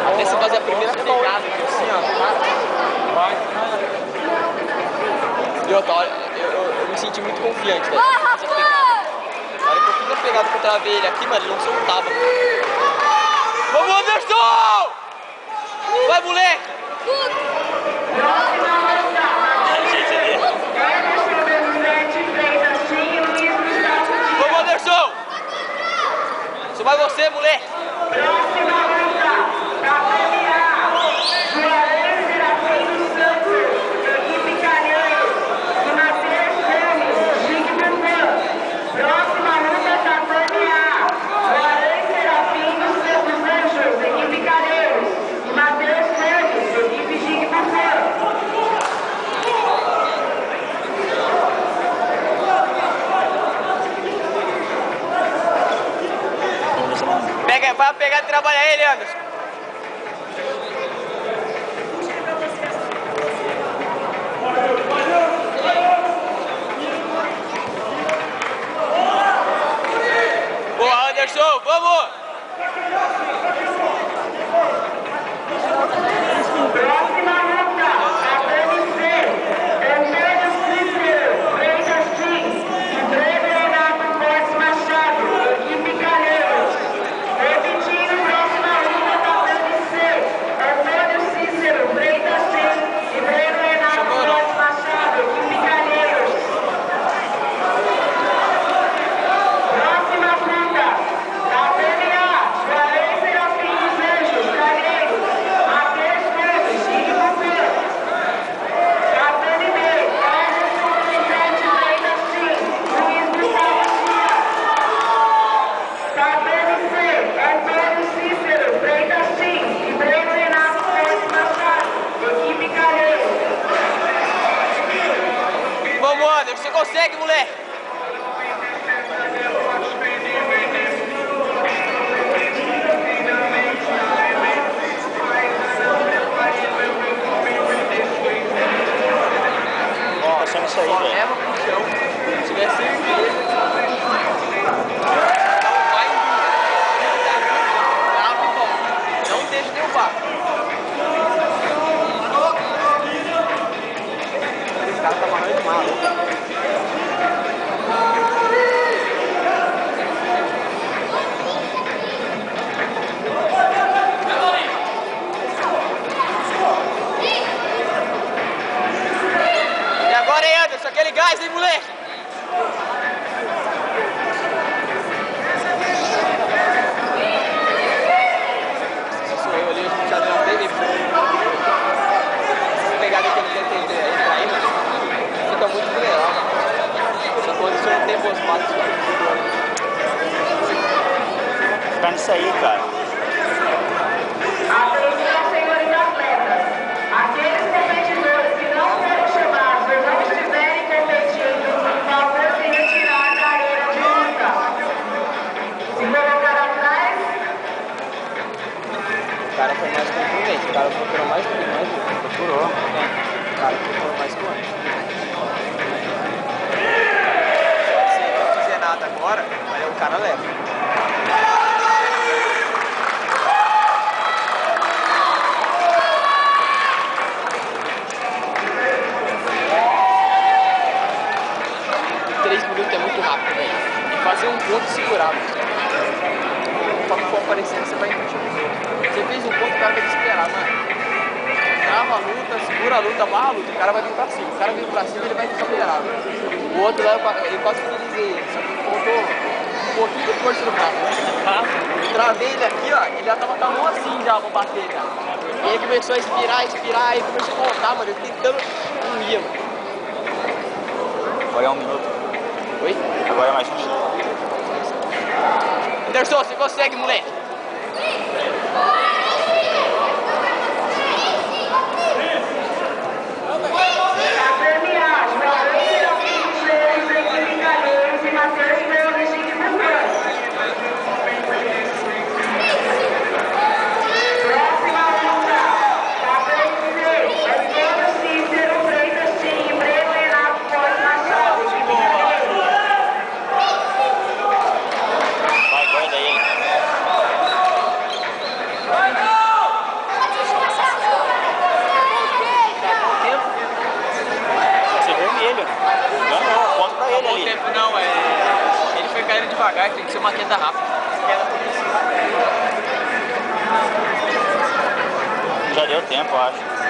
Até você fazer a primeira pegada aqui, assim, ó. E outra, olha, eu me senti muito confiante, velho. Na hora que eu fiz a pegada que eu travei ele aqui, mano, ele não soltava. Vamos, Anderson! Vai, moleque! Vamos, Anderson! Só vai você, moleque! Próxima luta, pra premiar, Juarez Serafim dos Santos, equipe Calheiros, e Matheus Gomes, Chique Bumbã. Próxima luta pra premiar, Juarez Serafim dos Anjos, equipe Calheiros, e Matheus Gomes, equipe Chique Bumbã. Vai pegar e trabalhar ele, Anderson. Boa, Anderson, vamos! Próxima luta, a PMC, Antônio Cícero, Freitas Jeans, e Breno Renato Fortes Machado, equipe Calheiros. Repetindo, próxima luta da PMC, Antônio Cícero, Freitas Jeans, e Breno Renato Fortes Machado, equipe Calheiros. Próxima luta, da PMA, Juarez Serafim dos Anjos, Calheiros, Matheus Gomes, Chique Bumbã. Da PMB, Anderson Vicente Freitas Jeans, Luiz Gustavo Chia. Da PMC, Antônio Cícero, Freitas Jeans, e Breno Renato Fortes Machado, equipe Calheiros. Vamos, Anderson, você consegue, moleque! Só isso aí, Só velho. leva pro chão, se tiver certeza. Não vai em dúvida. Grava e volta. Não deixa derrubar. Esse cara tá amarrando de malo. E agora, hein, Anderson? Aquele gás, hein, moleque? Se sou eu ali, a gente já deu um dele. Essa pegada que ele tenta entrar aí, mano, fica muito legal, mano. Só quando você não tem boas passos, Ficar nisso aí, cara. Atenção, senhores atletas. Aqueles competidores que não forem chamados ou não estiverem competindo, por favor, se retirar da arena de luta. Se colocar atrás, o cara foi mais contundente, o cara procurou mais que o antes. Procurou. O cara procurou mais que o antes. Se ele não fizer nada agora, aí o cara leva. É muito rápido, velho. E fazer um ponto segurado. Só que for aparecendo, você vai empuxar. Você fez um ponto, o cara vai te esperar, mano. Trava a luta, segura a luta, amarra a luta, o cara vai vir pra cima. O cara vem pra cima, ele vai te esperar. O outro lá, ele quase finalizei ele, só que faltou um pouquinho de força no braço. Eu travei ele aqui, ó, ele já tava com a mão assim já pra bater, já. E ele começou a expirar, aí começou a voltar, mano, eu tentando, não ia, mano. Agora é 1 minuto. Oi? Agora é mais 1 minuto. Anderson, você consegue, moleque? a premiar, Juarez Serafim dos Anjos, equipe Calheiros, e Matheus Gomes, Chique Bumbã. Próxima luta, da PMC, Antônio Cícero, Freitas Jeans, e Breno Renato Fortes Machado, equipe Calheiros. Vai, guarda ele. devagar, tem que ser uma queda rápida. Já deu tempo, eu acho.